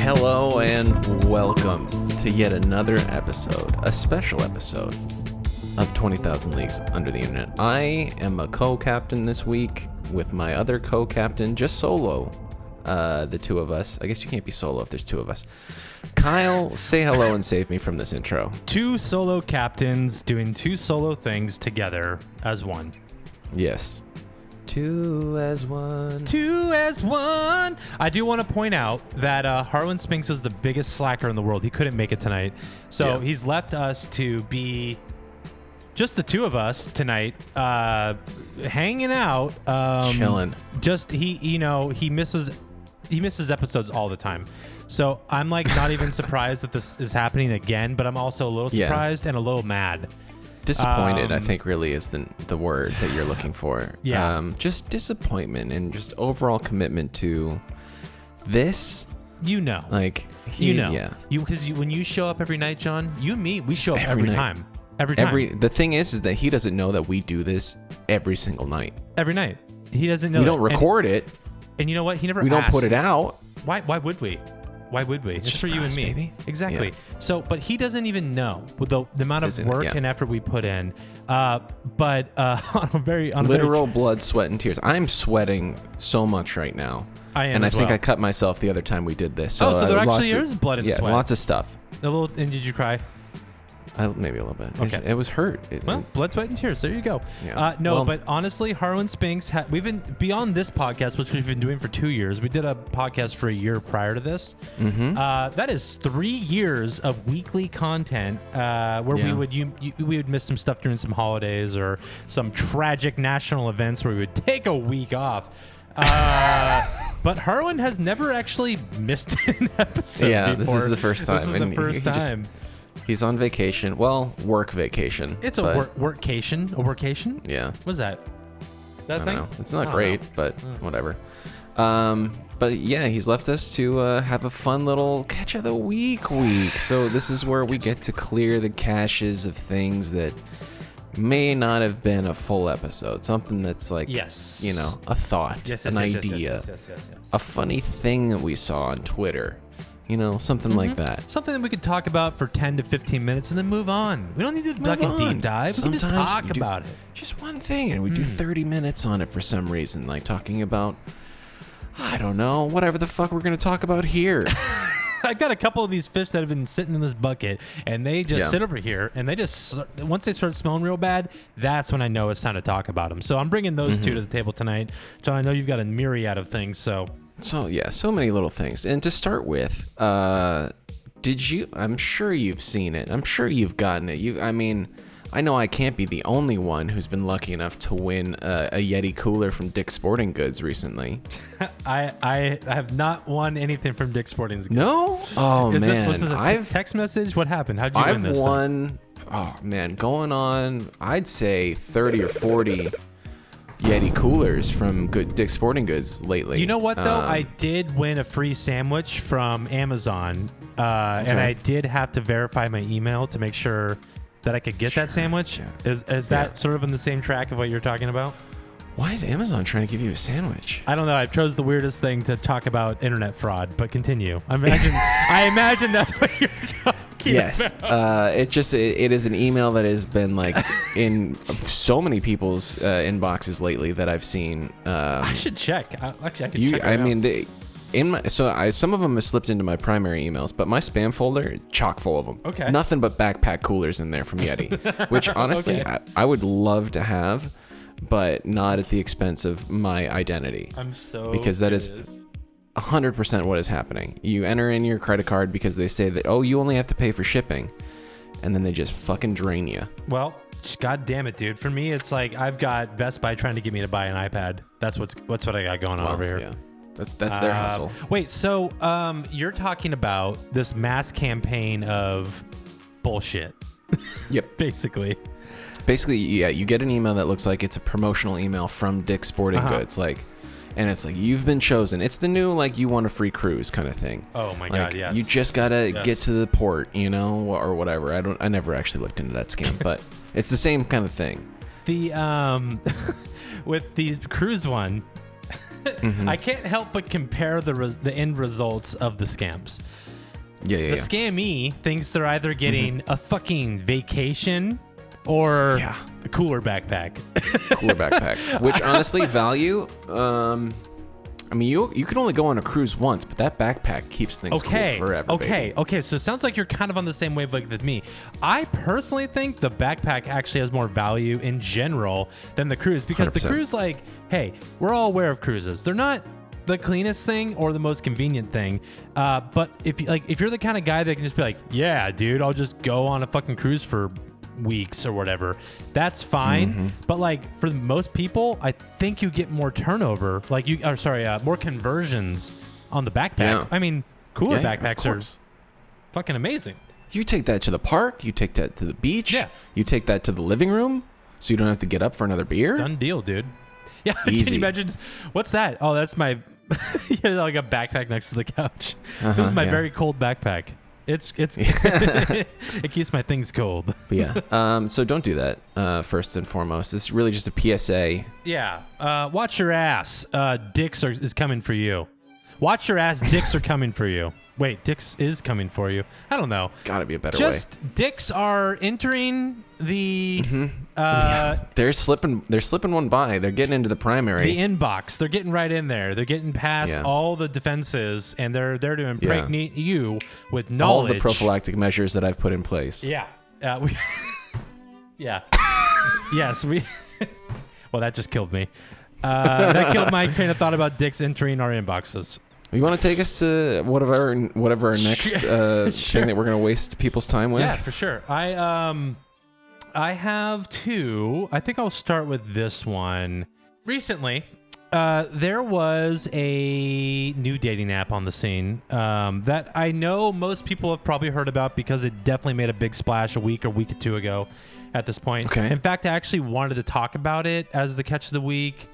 Hello and welcome to yet another episode, a special episode of 20,000 Leagues Under the Internet. I am a co-captain this week with my other co-captain, just solo, the two of us. I guess you can't be solo if there's two of us. Kyle, say hello and save me from this intro. Two solo captains doing two solo things together as one. Yes. Two as one. Two as one. I do want to point out that Harlan Spinks is the biggest slacker in the world. He couldn't make it tonight. So he's left us to be just the two of us tonight, hanging out. Chilling. Just, he misses episodes all the time. So I'm like not even surprised that this is happening again, but I'm also a little surprised and a little mad. Disappointed, I think, really is the word that you're looking for. Yeah. Just disappointment and just overall commitment to this. Because when you show up every night, John, you and me, we show up every time. Every time. The thing is that he doesn't know that we do this every single night. Every night. He doesn't know. We don't record it. And you know what? He never. We don't put it out. Why would we? Why would we? It's for you and me. Baby. Exactly. Yeah. So, but he doesn't even know with the amount of work and effort we put in. But on a very literal blood, sweat, and tears. I'm sweating so much right now. I am, and I as think well. I cut myself the other time we did this. So, so there actually is blood and sweat. Lots of stuff. And did you cry? Maybe a little bit. Okay. It was hurt. Blood, sweat, and tears. There you go. Yeah. But honestly, Harlan Spinks, we've been beyond this podcast, which we've been doing for 2 years. We did a podcast for a year prior to this. Mm-hmm. That is 3 years of weekly content where we would miss some stuff during some holidays or some tragic national events where we would take a week off. But Harlan has never actually missed an episode. Yeah, before. this is the first time. This is the first time. He's on vacation. Well, work vacation. It's a workcation. A workation? Yeah. What's that? That thing? Know. It's not great, but whatever. But yeah, he's left us to have a fun little catch of the week. So this is where we get to clear the caches of things that may not have been a full episode. Something that's like, a thought, an idea, a funny thing that we saw on Twitter. Something like that. Something that we could talk about for 10 to 15 minutes and then move on. We don't need to duck a deep dive. We can just talk about it. Just one thing, and we do 30 minutes on it for some reason, like talking about, I don't know, whatever the fuck we're going to talk about here. I got a couple of these fish that have been sitting in this bucket, and they just sit over here, and they just, once they start smelling real bad, that's when I know it's time to talk about them. So I'm bringing those two to the table tonight. John, I know you've got a myriad of things, so many little things. And to start with, I'm sure you've seen it. I'm sure you've gotten it. I know I can't be the only one who's been lucky enough to win a Yeti cooler from Dick's Sporting Goods recently. I have not won anything from Dick's Sporting Goods. No? Oh, man. Was this a text message? What happened? How'd you win this? I've won, going on, I'd say 30 or 40 Yeti coolers from Dick's Sporting Goods lately. You know what, though? I did win a free sandwich from Amazon, and I did have to verify my email to make sure that I could get that sandwich. Yeah. Is that sort of in the same track of what you're talking about? Why is Amazon trying to give you a sandwich? I don't know. I chose the weirdest thing to talk about internet fraud, but continue. I imagine that's what you're talking about. It is an email that has been like in so many people's inboxes lately that I've seen. I should check. I could check. Some of them have slipped into my primary emails, but my spam folder is chock full of them. Okay. Nothing but backpack coolers in there from Yeti, which honestly I would love to have, but not at the expense of my identity. Because that is 100% what is happening. You enter in your credit card because they say that, you only have to pay for shipping, and then they just fucking drain you. Well, god damn it, dude. For me, it's like I've got Best Buy trying to get me to buy an iPad. That's what I got going on over here. Yeah. That's their hustle. Wait, so you're talking about this mass campaign of bullshit. Yep. Basically, yeah, you get an email that looks like it's a promotional email from Dick's Sporting Goods, and it's like, you've been chosen. It's the new, you want a free cruise kind of thing. Oh my God, yes. You just gotta get to the port, or whatever. I never actually looked into that scam, but it's the same kind of thing. The with the cruise one, I can't help but compare the end results of the scams. The scammee thinks they're either getting a fucking vacation or a cooler backpack. Which honestly, value. I mean, you can only go on a cruise once, but that backpack keeps things cool forever. Okay. So it sounds like you're kind of on the same wavelength with me. I personally think the backpack actually has more value in general than the cruise, because 100%. The cruise, like, hey, we're all aware of cruises. They're not the cleanest thing or the most convenient thing, but if you're the kind of guy that can just be like, yeah, dude, I'll just go on a fucking cruise for weeks or whatever, that's fine. But like for most people, I think you get more turnover, more conversions on the backpack. I mean, cooler backpacks are fucking amazing. You take that to the park, you take that to the beach, you take that to the living room, so you don't have to get up for another beer. Done deal, dude. Yeah. Easy. Can you imagine? What's that? Oh, that's my like a backpack next to the couch. This is my very cold backpack. It's it keeps my things cold. But so don't do that. First and foremost, this is really just a PSA. Yeah. Watch your ass. Dicks is coming for you. Watch your ass. Dicks are coming for you. Wait, dicks is coming for you. I don't know. Gotta be a better way. Dicks are entering the. They're slipping one by. They're getting into the primary. The inbox. They're getting right in there. They're getting past all the defenses, and they're there to impregnate you with knowledge. All the prophylactic measures that I've put in place. Yeah. Yes, we. Well, that just killed me. That killed my train of thought about dicks entering our inboxes. You want to take us to whatever our next thing that we're going to waste people's time with? Yeah, for sure. I have two. I think I'll start with this one. Recently, there was a new dating app on the scene that I know most people have probably heard about, because it definitely made a big splash a week or two ago at this point. Okay. In fact, I actually wanted to talk about it as the catch of the week.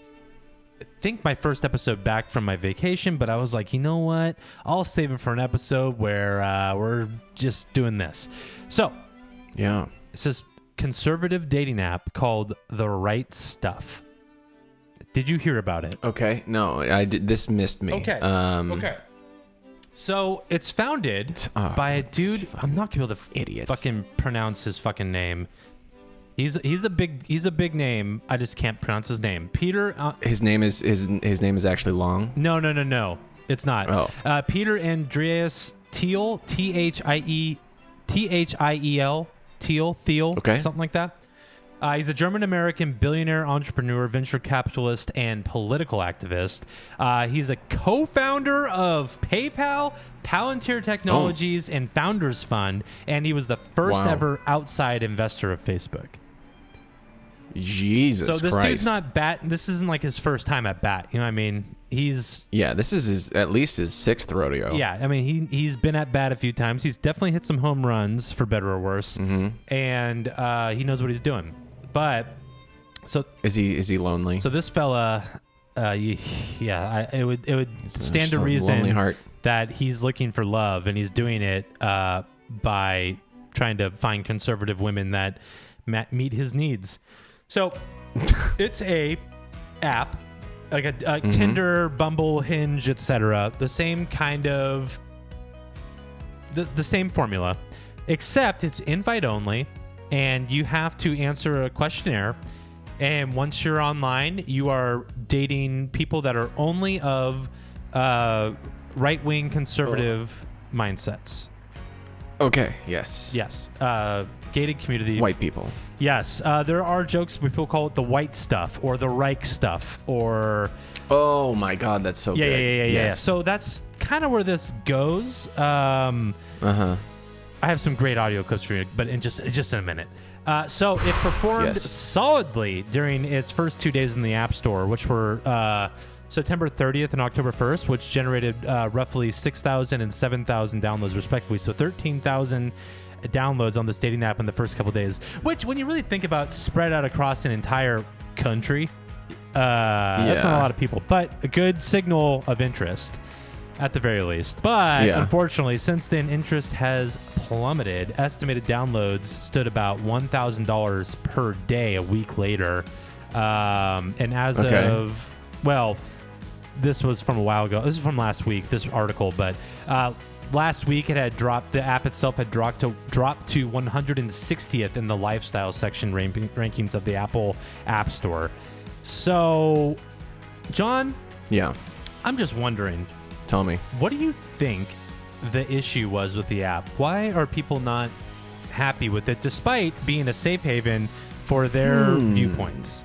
I think my first episode back from my vacation, but I was like, you know what? I'll save it for an episode where we're just doing this. So, it's this conservative dating app called The Right Stuff. Did you hear about it? Okay, no, I did. This missed me. Okay. So it's founded by a dude. I'm not gonna be able to fucking pronounce his fucking name. He's a big name. I just can't pronounce his name. Peter. His name is actually long. No. It's not. Oh. Peter Andreas Thiel. Thiel. Thiel. Okay. Something like that. He's a German-American billionaire, entrepreneur, venture capitalist, and political activist. He's a co-founder of PayPal, Palantir Technologies, and Founders Fund, and he was the first ever outside investor of Facebook. Jesus Christ. So this dude's not this isn't like his first time at bat. You know what I mean? This is at least his sixth rodeo. Yeah, I mean, he's been at bat a few times. He's definitely hit some home runs, for better or worse, and he knows what he's doing. But so is he lonely? So this fella, it would stand to reason that he's looking for love, and he's doing it by trying to find conservative women that meet his needs. So it's a app like a Tinder, Bumble, Hinge, etc. The same kind of the same formula, except it's invite only. And you have to answer a questionnaire. And once you're online, you are dating people that are only of right-wing conservative mindsets. Okay, yes. Yes. Gated community. White people. Yes. There are jokes where people call it the white stuff or the Reich stuff or... Oh, my God. That's so good. Yeah. So that's kind of where this goes. I have some great audio clips for you, but in just in a minute. So it performed solidly during its first 2 days in the App Store, which were September 30th and October 1st, which generated roughly 6,000 and 7,000 downloads respectively. So 13,000 downloads on this dating app in the first couple of days, which when you really think about spread out across an entire country, that's not a lot of people, but a good signal of interest. At the very least. But unfortunately, since then, interest has plummeted. Estimated downloads stood about $1,000 per day a week later. And as of, this was from a while ago. This is from last week, this article, but last week it had dropped. The app itself had dropped to 160th in the lifestyle section rankings of the Apple App Store. So, John, Yeah. I'm just wondering, Tell me. what do you think the issue was with the app? Why are people not happy with it, despite being a safe haven for their viewpoints?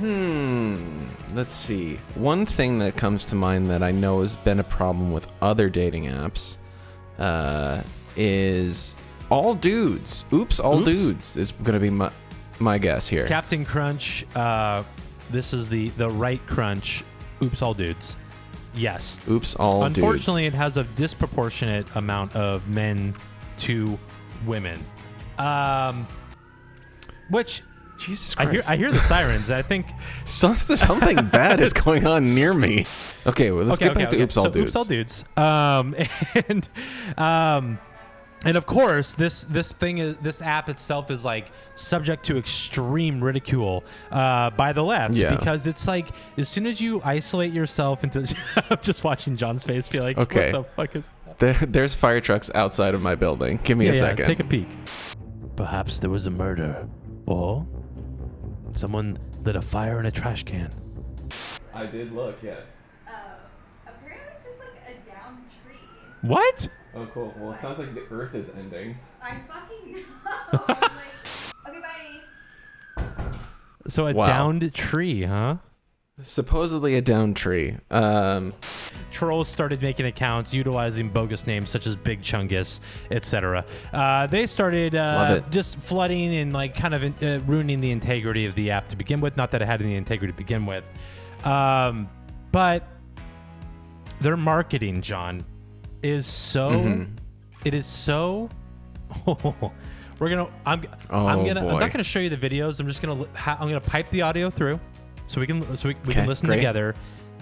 Let's see. One thing that comes to mind that I know has been a problem with other dating apps is all dudes. Oops, all dudes is going to be my guess here. Captain Crunch, this is the right crunch. Oops, all dudes. Yes. Oops, all dudes. Unfortunately, it has a disproportionate amount of men to women. Which Jesus Christ. I hear the sirens. I think something bad is going on near me. Okay, well, let's get back to Oops, all dudes. Oops, all dudes. And of course, this app itself is like subject to extreme ridicule by the left, because it's like as soon as you isolate yourself into, I'm just watching John's face, be like, okay, what the fuck is? There's fire trucks outside of my building. Give me a second. Take a peek. Perhaps there was a murder, or someone lit a fire in a trash can. I did look, yes. Apparently it's just like a downed tree. What? Oh, cool. Well, it sounds like the Earth is ending. I fucking know. Okay, bye. So a downed tree, huh? Supposedly a downed tree. Trolls started making accounts utilizing bogus names such as Big Chungus, etc. They started just flooding and like kind of ruining the integrity of the app to begin with. Not that it had any integrity to begin with, but their marketing, John, is so. It is so. I'm not gonna show you the videos. I'm just gonna pipe the audio through, so we can listen together.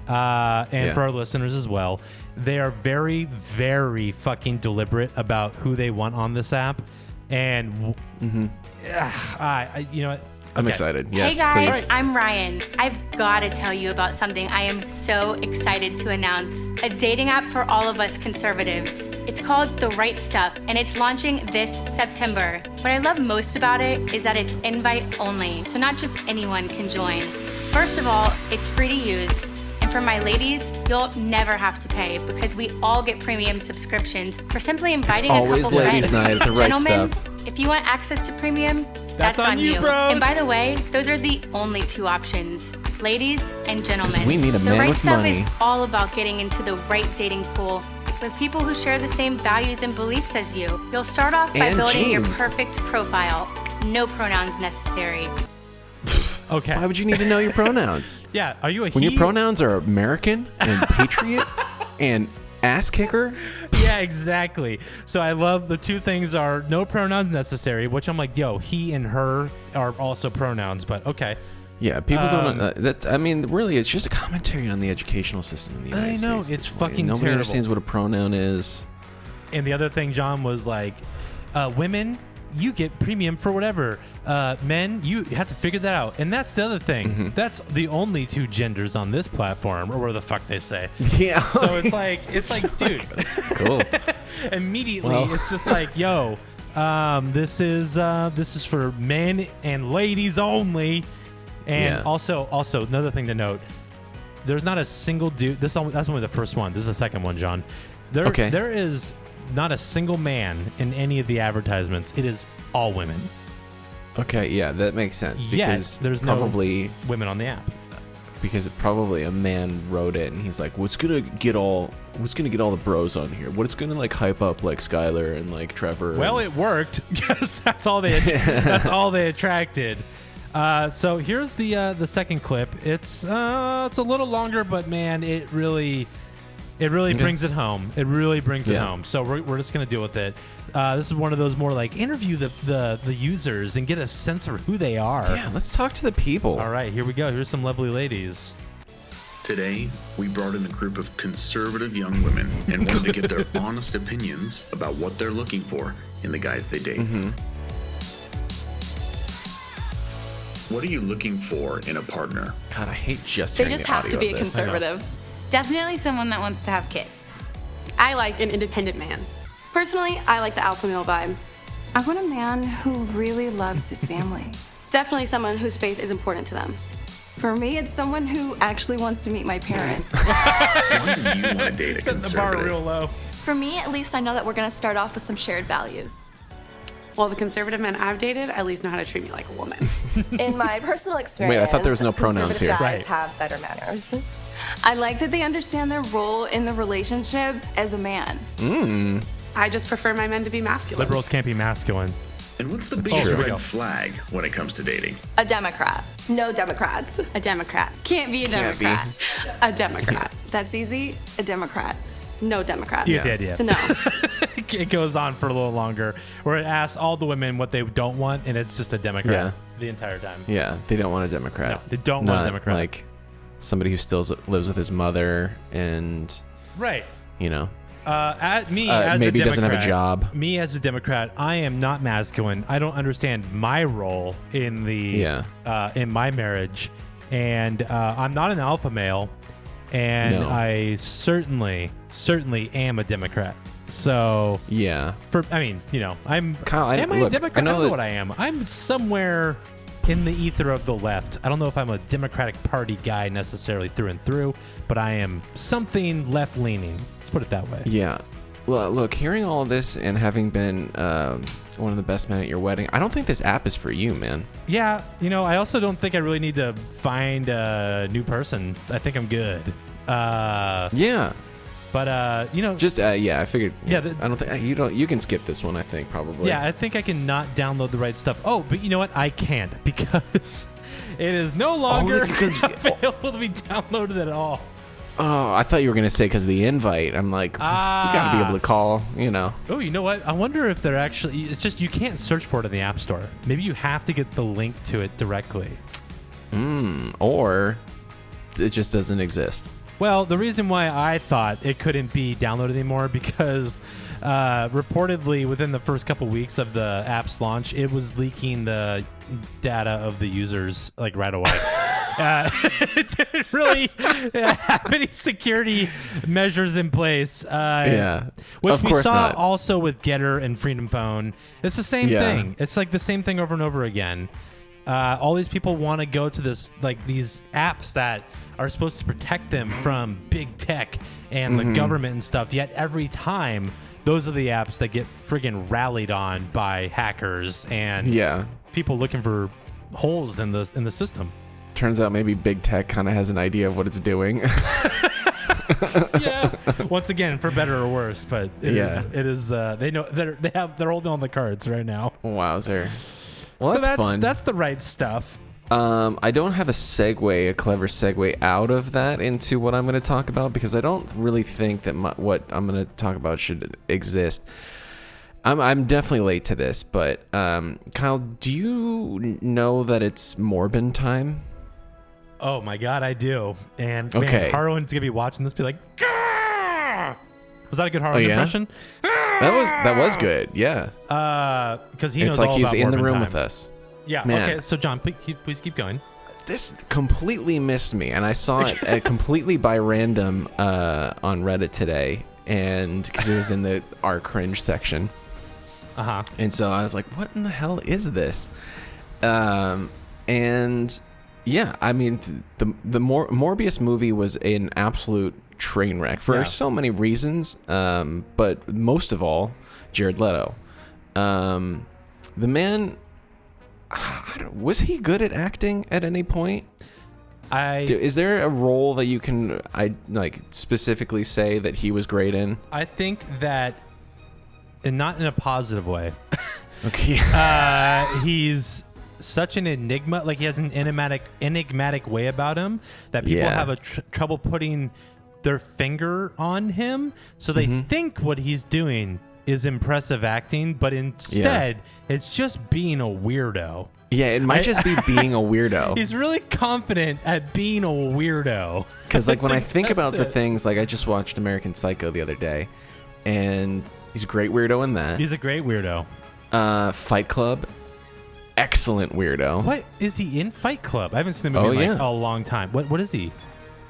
And for our listeners as well, they are very, very fucking deliberate about who they want on this app. And you know what? I'm excited. Yes, hey guys, please. I'm Ryan. I've got to tell you about something I am so excited to announce. A dating app for all of us conservatives. It's called The Right Stuff, and it's launching this September. What I love most about it is that it's invite only, so not just anyone can join. First of all, it's free to use. And for my ladies, you'll never have to pay because we all get premium subscriptions for simply inviting a couple friends. Always ladies' night at The Right Gentlemen, Stuff. if you want access to premium, that's on you. Bros. And by the way, those are the only two options. Ladies and gentlemen, we need a The man Right with Stuff money. is all about getting into the right dating pool with people who share the same values and beliefs as you. You'll start off by And building your jeans. perfect profile. No pronouns necessary. Okay. Why would you need to know your pronouns? Yeah. Are you a When he? your pronouns are American and patriot and ass kicker? Yeah, exactly. So I love the two things are no pronouns necessary, which I'm like, yo, he and her are also pronouns, but okay. Yeah, people don't. I mean, really, it's just a commentary on the educational system in the United States. I know, it's fucking Nobody terrible. understands what a pronoun is. And the other thing, John, was like, women, you get premium for whatever. Men, you have to figure that out. And that's the other thing. That's the only two genders on this platform, or where the fuck they say. Yeah. So it's like, dude. Cool. Immediately, Well. it's just like, yo, this is for men and ladies only. And also another thing to note, there's not a single dude. That's only the first one. This is the second one, John. There is not a single man in any of the advertisements. It is all women. Okay, yeah, that makes sense because there's probably no women on the app. Because probably a man wrote it and he's like, what's gonna get all the bros on here? What's gonna like hype up like Skylar and like Trevor? Well, it worked because that's all they attracted. So here's the second clip. It's a little longer, but man, it really brings it home. It really brings it home. So we're just gonna deal with it. This is one of those more like interview the users and get a sense of who they are. Yeah, let's talk to the people. All right, here we go. Here's some lovely ladies. Today, we brought in a group of conservative young women and wanted to get their honest opinions about what they're looking for in the guys they date. What are you looking for in a partner? God, I hate just They hearing just the have audio to be of a this. conservative. Definitely someone that wants to have kids. I like an independent man. Personally, I like the alpha male vibe. I want a man who really loves his family. Definitely someone whose faith is important to them. For me, it's someone who actually wants to meet my parents. Why do you want to date a Set the bar real conservative? low. For me, at least I know that we're going to start off with some shared values. Well, the conservative men I've dated at least know how to treat me like a woman. In my personal experience, Wait, I thought there was no pronouns conservative here. guys Right. have better manners. I like that they understand their role in the relationship as a man. I just prefer my men to be masculine. Liberals can't be masculine. And what's the true. biggest Here we red go. flag when it comes to dating? A Democrat. No Democrats. A Democrat. Can't be a Can't be. Democrat. A Democrat. That's easy. A Democrat. No Democrats. You get the idea. It's a no. It goes on for a little longer, where it asks all the women what they don't want, and it's just a Democrat Yeah. the entire time. Yeah, they don't want a Democrat. No, they don't want a Not Democrat. Like somebody who still lives with his mother and, Right. you know, At me as maybe a Democrat, doesn't have a job. Me as a Democrat, I am not masculine. I don't understand my role in the in my marriage, and I'm not an alpha male, and No. I certainly am a Democrat. So yeah. I'm Kyle, I- am I a look, Democrat? I know I don't know that- what I am. I'm somewhere in the ether of the left. I don't know if I'm a Democratic Party guy necessarily through and through, but I am something left leaning. Let's put it that way. Yeah. Well, look, hearing all this and having been one of the best men at your wedding, I don't think this app is for you, man. Yeah, I also don't think I really need to find a new person. I think I'm good. Yeah. But Just I figured. Yeah, I don't think you can skip this one. I think probably. yeah, I think I can not download the right stuff. Oh, but you know what? I can't because it is no longer you can- available to be downloaded at all. Oh, I thought you were gonna say because of the invite. I'm like, you gotta be able to call. Oh, you know what? I wonder if they're actually. It's just you can't search for it in the App Store. Maybe you have to get the link to it directly. Or it just doesn't exist. Well, the reason why I thought it couldn't be downloaded anymore because reportedly within the first couple weeks of the app's launch, it was leaking the data of the users like right away. It didn't really have any security measures in place. Which of we course saw not. also with Getter and Freedom Phone. It's the same Yeah. thing. It's like the same thing over and over again. All these people want to go to these apps that are supposed to protect them from big tech and the government and stuff. Yet every time, those are the apps that get friggin' rallied on by hackers and people looking for holes in the system. Turns out maybe big tech kind of has an idea of what it's doing. Yeah. Once again, for better or worse, but it is. They know they're holding on the cards right now. Wowzer. Well, So that's fun. That's the right stuff. I don't have a clever segue out of that into what I'm going to talk about because I don't really think that what I'm going to talk about should exist. I'm definitely late to this, but Kyle, do you know that it's Morbin time? Oh my god, I do. And Okay. man, Harwin's gonna be watching this, be like, "Gah!" Was that a good Harwin yeah? impression? That was good. Yeah. Because he knows It's like all he's about in the Morbin room time. with us. Yeah. Man. Okay. So John, please keep going. This completely missed me, and I saw it completely by random on Reddit today, and because it was in our cringe section. And so I was like, what in the hell is this? And yeah, I mean, the Morbius movie was an absolute train wreck for so many reasons, but most of all, Jared Leto. The man, was he good at acting at any point? Is there a role that you can specifically say that he was great in? I think that, and not in a positive way. Okay. He's such an enigma. Like he has an enigmatic way about him that people have a trouble putting their finger on him. So they think what he's doing is impressive acting, but instead it's just being a weirdo. Yeah, it might just be being a weirdo. He's really confident at being a weirdo. Because when I think about the things, I just watched American Psycho the other day, and he's a great weirdo in that. He's a great weirdo. Fight Club. excellent weirdo. What is he in Fight Club? I haven't seen the movie in like a long time. What is he?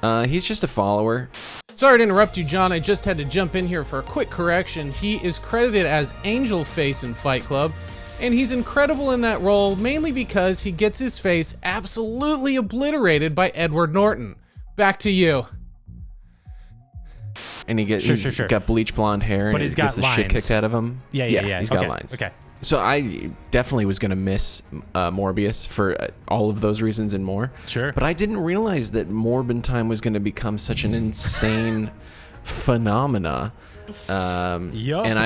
He's just a follower. Sorry to interrupt you, John. I just had to jump in here for a quick correction. He is credited as Angel Face in Fight Club, and he's incredible in that role mainly because he gets his face absolutely obliterated by Edward Norton. Back to you. And he's got bleach blonde hair, but and he's gets got the shit kicked out of him. Yeah. He's got lines. Okay. So I definitely was gonna miss Morbius for all of those reasons and more. Sure. But I didn't realize that Morbin time was gonna become such an insane phenomena. Yup. And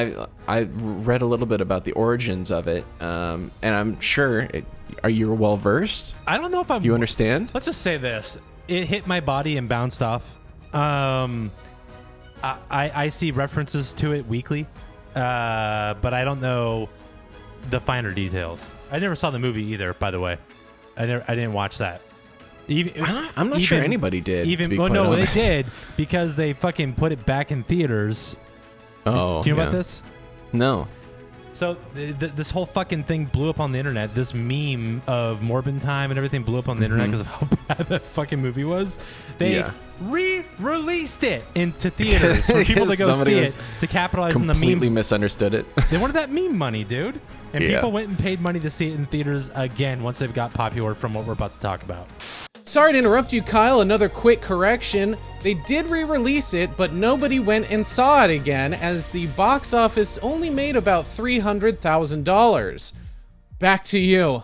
I read a little bit about the origins of it, and I'm sure. Are you well versed? I don't know if You understand? Let's just say this: it hit my body and bounced off. I see references to it weekly, but I don't know the finer details. I never saw the movie either, by the way. I didn't watch that. I'm not sure anybody did. They did because they fucking put it back in theaters. Oh, do you know about this? No. So this whole fucking thing blew up on the internet. This meme of Morbin time and everything blew up on the internet because of how bad that fucking movie was. They re-released it into theaters for people to go see it to capitalize on the meme. Completely misunderstood it. They wanted that meme money, dude. And people went and paid money to see it in theaters again once they've got popular from what we're about to talk about. Sorry to interrupt you, Kyle. Another quick correction. They did re-release it, but nobody went and saw it again, as the box office only made about $300,000. Back to you.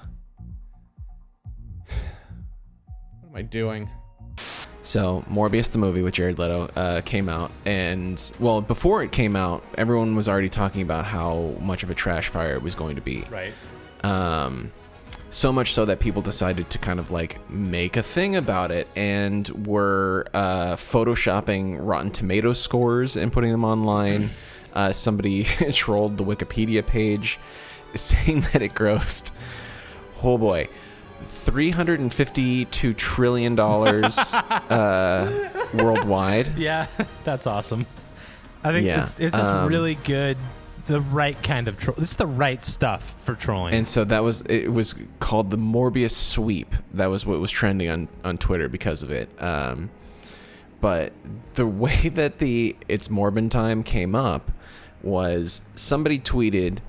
What am I doing? So, Morbius the movie with Jared Leto came out, and, well, before it came out, everyone was already talking about how much of a trash fire it was going to be. Right. So much so that people decided to kind of like make a thing about it and were photoshopping Rotten Tomatoes scores and putting them online. Somebody trolled the Wikipedia page saying that it grossed, oh boy, $352 trillion worldwide. Yeah, that's awesome. I think it's just really good. The right kind of it's the right stuff for trolling. And so it was called the Morbius sweep. That was what was trending on Twitter because of it. But the way that It's Morbin time came up was somebody tweeted,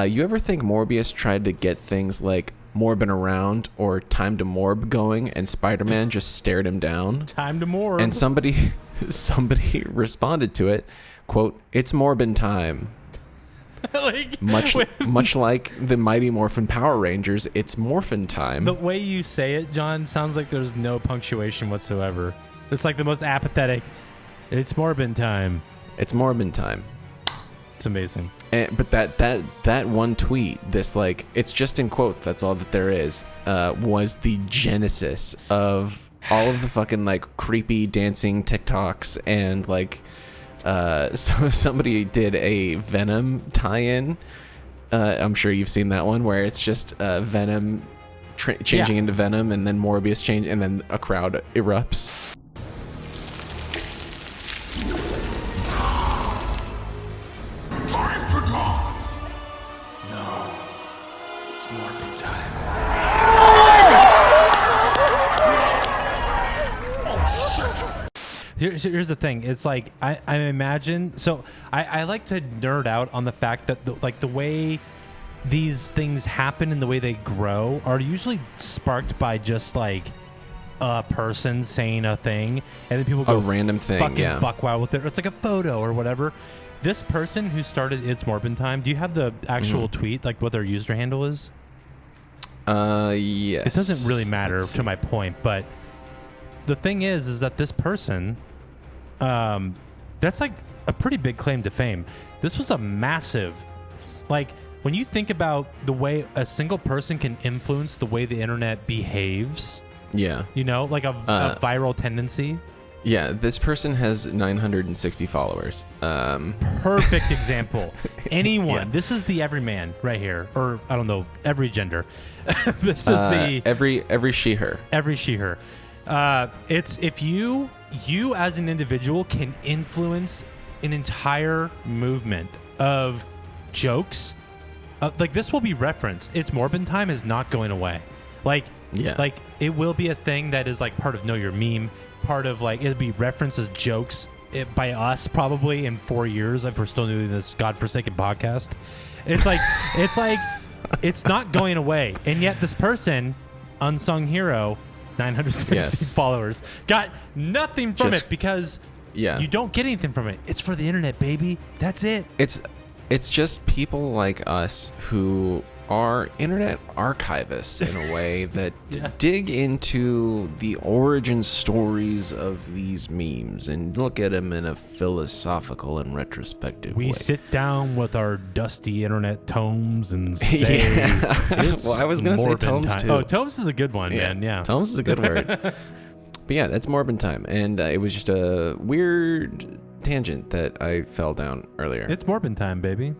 you ever think Morbius tried to get things like Morbin around or time to morb going and Spider-Man just stared him down? Time to morb. And somebody responded to it, quote, "It's Morbin time." Much like the Mighty Morphin Power Rangers, it's Morphin time. The way you say it, John, sounds like there's no punctuation whatsoever. It's like the most apathetic. It's Morbin time. It's Morbin time. It's amazing. But that one tweet, this like, it's just in quotes, that's all that there is, was the genesis of all of the fucking like creepy dancing TikToks and like. So somebody did a Venom tie-in. I'm sure you've seen that one where it's just Venom changing into Venom and then Morbius change and then a crowd erupts. Time to die. No, it's Morbin time. Oh shit. Here's the thing. It's like I imagine. So I like to nerd out on the fact that the way these things happen and the way they grow are usually sparked by just like a person saying a thing, and then people go a random thing, fucking buck wild with it. Or it's like a photo or whatever. This person who started It's Morbin time. Do you have the actual tweet, like what their user handle is? Yes. It doesn't really matter to my point, but the thing is that this person. That's like a pretty big claim to fame. This was a massive, like when you think about the way a single person can influence the way the internet behaves. Yeah. You know, like a viral tendency. Yeah, this person has 960 followers. Perfect example. Anyone. Yeah. This is the everyman right here, or I don't know, every gender. This is the every she/her. Every she/her. It's if you as an individual can influence an entire movement of jokes like this will be referenced. It's Morbin time is not going away. Like it will be a thing that is like part of Know Your Meme, part of like it'll be referenced as jokes by us probably in 4 years if we're still doing this godforsaken podcast. It's like it's not going away, and yet this person, unsung hero, 960 followers, got nothing from it because you don't get anything from it. It's for the internet, baby. That's it. It's just people like us who are internet archivists in a way that dig into the origin stories of these memes and look at them in a philosophical and retrospective way. We sit down with our dusty internet tomes and say, it's well, I was going to say tomes too. Oh, tomes is a good one, man. Yeah. Tomes is a good word. But yeah, that's Morbin time. And it was just a weird tangent that I fell down earlier. It's Morbin time, baby.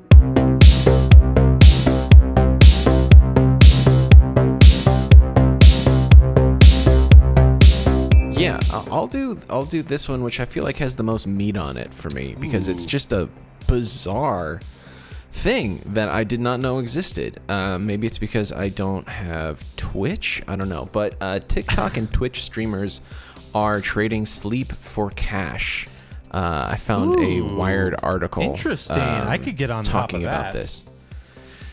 Yeah, I'll do this one, which I feel like has the most meat on it for me because it's just a bizarre thing that I did not know existed. Maybe it's because I don't have Twitch. I don't know. But TikTok and Twitch streamers are trading sleep for cash. I found a Wired article. Interesting. I could get on talking top of that. about this.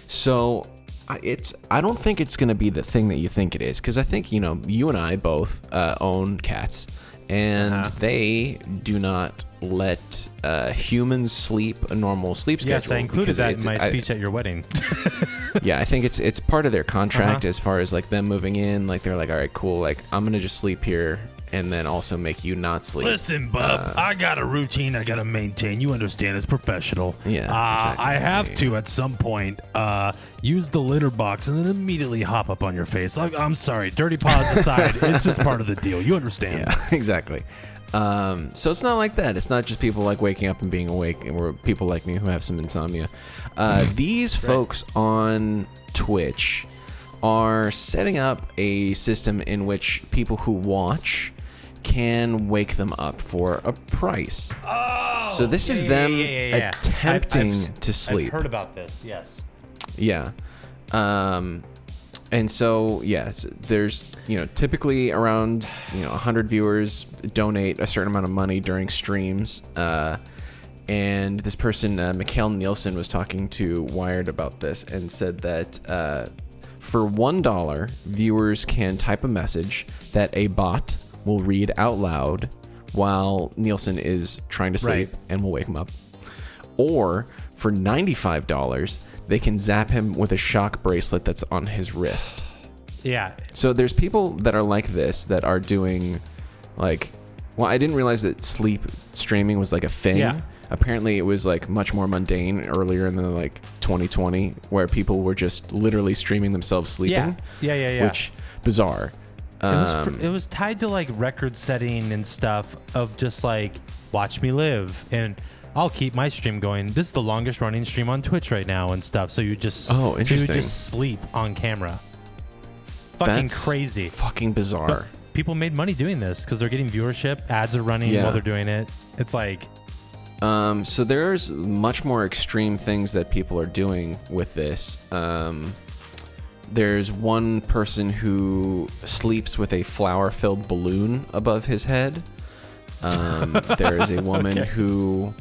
So I don't think it's going to be the thing that you think it is, because I think, you know, you and I both own cats, and they do not let humans sleep a normal sleep schedule. Yes, I included that in my speech at your wedding. Yeah, I think it's part of their contract as far as like them moving in. Like they're like, all right, cool. Like I'm gonna just sleep here, and then also make you not sleep. Listen, bub, I got a routine I gotta maintain. You understand? It's professional. Yeah, exactly. I have to at some point use the litter box and then immediately hop up on your face. I'm sorry, dirty paws aside, it's just part of the deal. You understand? Yeah, exactly. So it's not like that. It's not just people like waking up and being awake, and we're people like me who have some insomnia. These folks on Twitch are setting up a system in which people who watch can wake them up for a price. Oh, so this is them attempting to sleep. I've heard about this, yes. Yeah. And so, yes, there's, you know, typically around, 100 viewers donate a certain amount of money during streams. And this person, Mikhail Nielsen, was talking to Wired about this and said that for $1, viewers can type a message that a bot will read out loud while Nielsen is trying to sleep and will wake him up. Or for $95, they can zap him with a shock bracelet that's on his wrist. Yeah. So there's people that are like this that are doing like, well, I didn't realize that sleep streaming was like a thing. Yeah. Apparently it was like much more mundane earlier in the like 2020 where people were just literally streaming themselves sleeping. Yeah. Which, bizarre. It was tied to like record setting and stuff of just like watch me live, and I'll keep my stream going. This is the longest running stream on Twitch right now and stuff. So you just interesting. So you just sleep on camera. That's crazy. Fucking bizarre. But people made money doing this because they're getting viewership. Ads are running while they're doing it. It's like. So there's much more extreme things that people are doing with this. There's one person who sleeps with a flour-filled balloon above his head. There is a woman who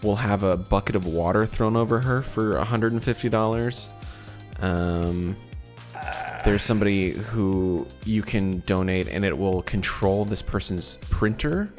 will have a bucket of water thrown over her for $150. There's somebody who you can donate and it will control this person's printer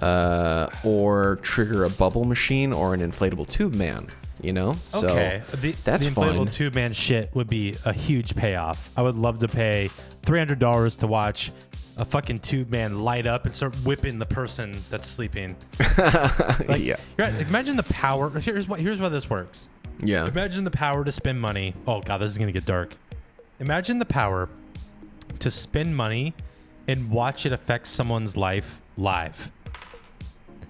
or trigger a bubble machine or an inflatable tube man. So that's fun. The inflatable tube man shit would be a huge payoff. I would love to pay $300 to watch a fucking tube man light up and start whipping the person that's sleeping. Imagine the power. Here's why this works. Yeah. Imagine the power to spend money. Oh god, this is gonna get dark. Imagine the power to spend money and watch it affect someone's life live.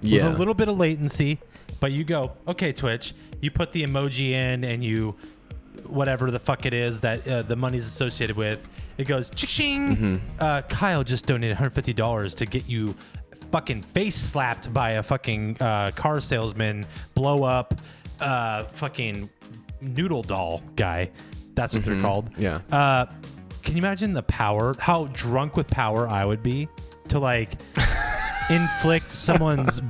Yeah. With a little bit of latency, but you go, okay, Twitch, you put the emoji in and you, whatever the fuck it is that the money's associated with, it goes, ching. Kyle just donated $150 to get you fucking face slapped by a fucking car salesman, blow up, fucking noodle doll guy. That's what they're called. Yeah. Can you imagine how drunk with power I would be to like inflict someone's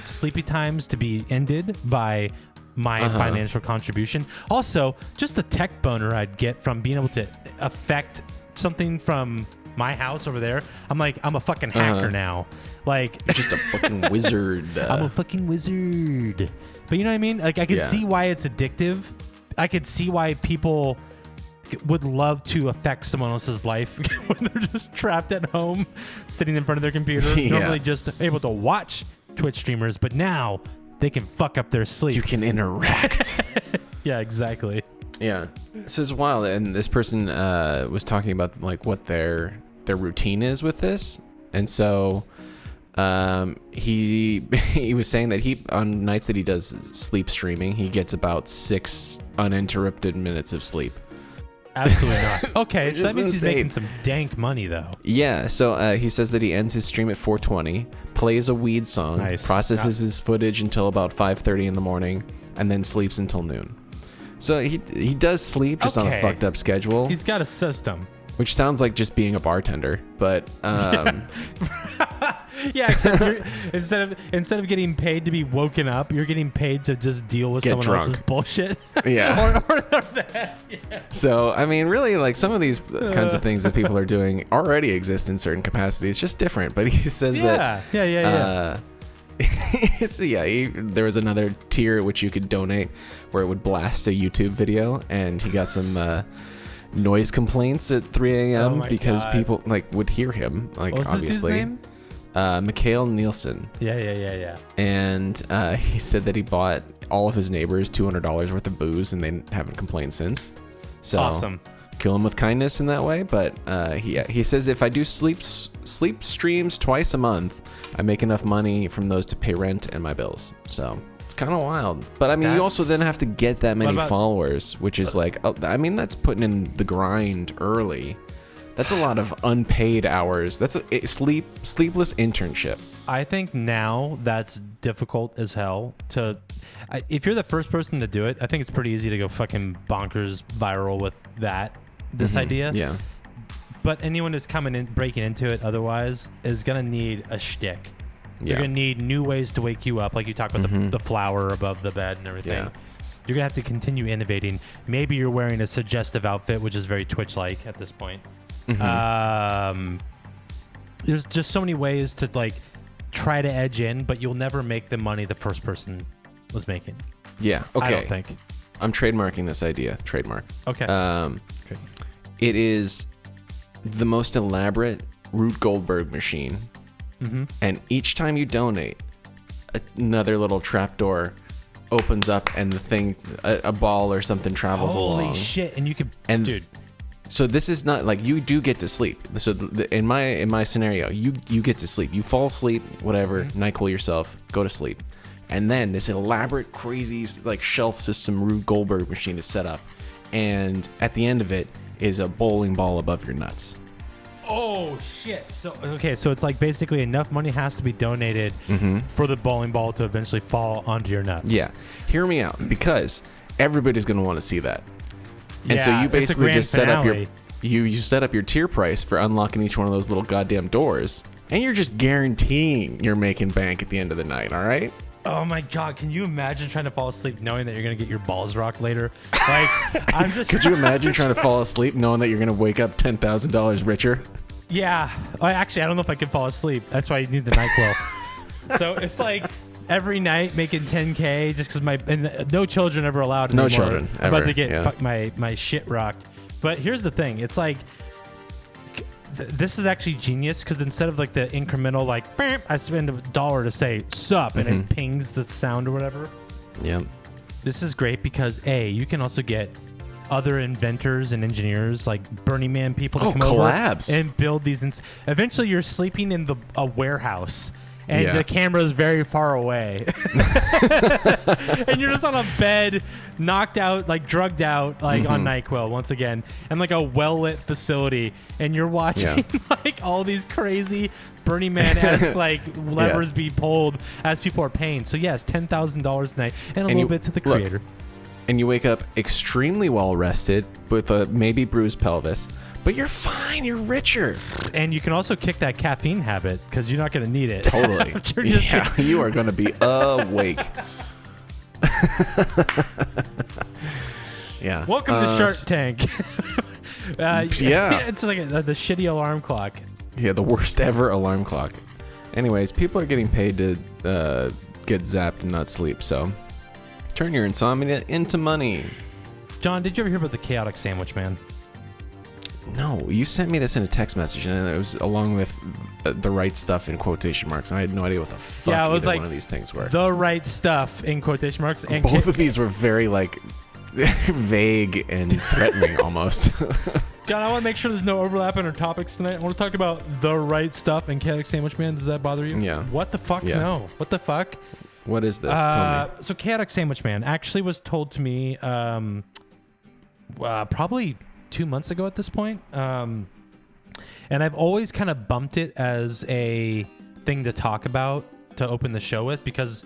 sleepy times to be ended by my financial contribution? Also, just the tech boner I'd get from being able to affect something from my house over there. I'm a fucking hacker now. Like, just a fucking wizard. I'm a fucking wizard. But you know what I mean? Like, I could see why it's addictive. I could see why people would love to affect someone else's life when they're just trapped at home, sitting in front of their computer, normally just able to watch Twitch streamers, but now they can fuck up their sleep. You can interact. Yeah, exactly. Yeah, this is wild. And this person was talking about like what their routine is with this, and so he was saying that he, on nights that he does sleep streaming, he gets about 6 uninterrupted minutes of sleep. Absolutely not. Okay, so that means insane. He's making some dank money, though. Yeah, so he says that he ends his stream at 4:20, plays a weed song, processes his footage until about 5:30 in the morning, and then sleeps until noon. So he does sleep just on a fucked up schedule. He's got a system. Which sounds like just being a bartender, but yeah, except instead of getting paid to be woken up, you're getting paid to just deal with someone else's bullshit. Yeah. Yeah. So I mean, really, like some of these kinds of things that people are doing already exist in certain capacities, just different. But he says that. Yeah. There was another tier at which you could donate, where it would blast a YouTube video, and he got some noise complaints at 3 a.m. because people like would hear him. Like, what was obviously, this dude's name? Mikhail Nielsen. Yeah. And he said that he bought all of his neighbors $200 worth of booze, and they haven't complained since. So awesome. Kill him with kindness in that way. But he says if I do sleep streams twice a month, I make enough money from those to pay rent and my bills. So it's kind of wild. But I mean, you also then have to get that many followers, which is like, I mean, that's putting in the grind early. That's a lot of unpaid hours. That's a sleepless internship. I think now that's difficult as hell to. If you're the first person to do it, I think it's pretty easy to go fucking bonkers viral with this idea. Yeah. But anyone who's breaking into it otherwise is gonna need a shtick. You're gonna need new ways to wake you up, like you talked about the flower above the bed and everything. Yeah. You're gonna have to continue innovating. Maybe you're wearing a suggestive outfit, which is very Twitch-like at this point. There's just so many ways to like try to edge in, but you'll never make the money the first person was making. Yeah. Okay. I don't think. I'm trademarking this idea. Trademark. Okay. It is the most elaborate Rube Goldberg machine, and each time you donate, another little trapdoor opens up, and the thing, a ball or something travels along. Holy shit! And you can, dude. So this is not like you do get to sleep. So in my scenario, you get to sleep. You fall asleep, whatever, NyQuil yourself, go to sleep. And then this elaborate, crazy, like shelf system Rube Goldberg machine is set up. And at the end of it is a bowling ball above your nuts. Oh shit. So it's like basically enough money has to be donated for the bowling ball to eventually fall onto your nuts. Yeah. Hear me out, because everybody's going to want to see that. And so you basically just set up you set up your tier price for unlocking each one of those little goddamn doors, and you're just guaranteeing you're making bank at the end of the night. All right. Oh my god! Can you imagine trying to fall asleep knowing that you're gonna get your balls rocked later? Like, I'm just. Could you imagine trying to fall asleep knowing that you're gonna wake up $10,000 richer? Yeah. Actually, I don't know if I could fall asleep. That's why you need the NyQuil. So it's like every night making 10K just because no children ever allowed anymore. No children. I'm about to get my shit rocked. But here's the thing. It's like this is actually genius, because instead of like the incremental like I spend $1 to say sup and it pings the sound or whatever. Yeah. This is great because you can also get other inventors and engineers like Burning Man people to come collabs. over and build these. Eventually, you're sleeping in a warehouse. And the camera is very far away. And you're just on a bed, knocked out, like drugged out, like on NyQuil once again, and like a well-lit facility. And you're watching like all these crazy Burning Man-esque like levers be pulled as people are paying. So yes, $10,000 a night and a little bit to the creator. and you wake up extremely well rested with a maybe bruised pelvis, but you're fine. You're richer. And you can also kick that caffeine habit because you're not going to need it. Totally. Yeah, you are going to be awake. Yeah. Welcome to Shark Tank. Yeah. It's like the shitty alarm clock. Yeah, the worst ever alarm clock. Anyways, people are getting paid to get zapped and not sleep, so turn your insomnia into money. John, did you ever hear about the chaotic sandwich man? No, you sent me this in a text message, and it was along with the right stuff in quotation marks, and I had no idea what the fuck it was either like one of these things were. The right stuff in quotation marks. And both of these were very like vague and threatening almost. God, I want to make sure there's no overlap in our topics tonight. I want to talk about the right stuff and chaotic sandwich man. Does that bother you? Yeah. What the fuck? Yeah. No. What the fuck? What is this? Tell me. So chaotic sandwich man actually was told to me probably 2 months ago at this point. And I've always kind of bumped it as a thing to talk about to open the show with because,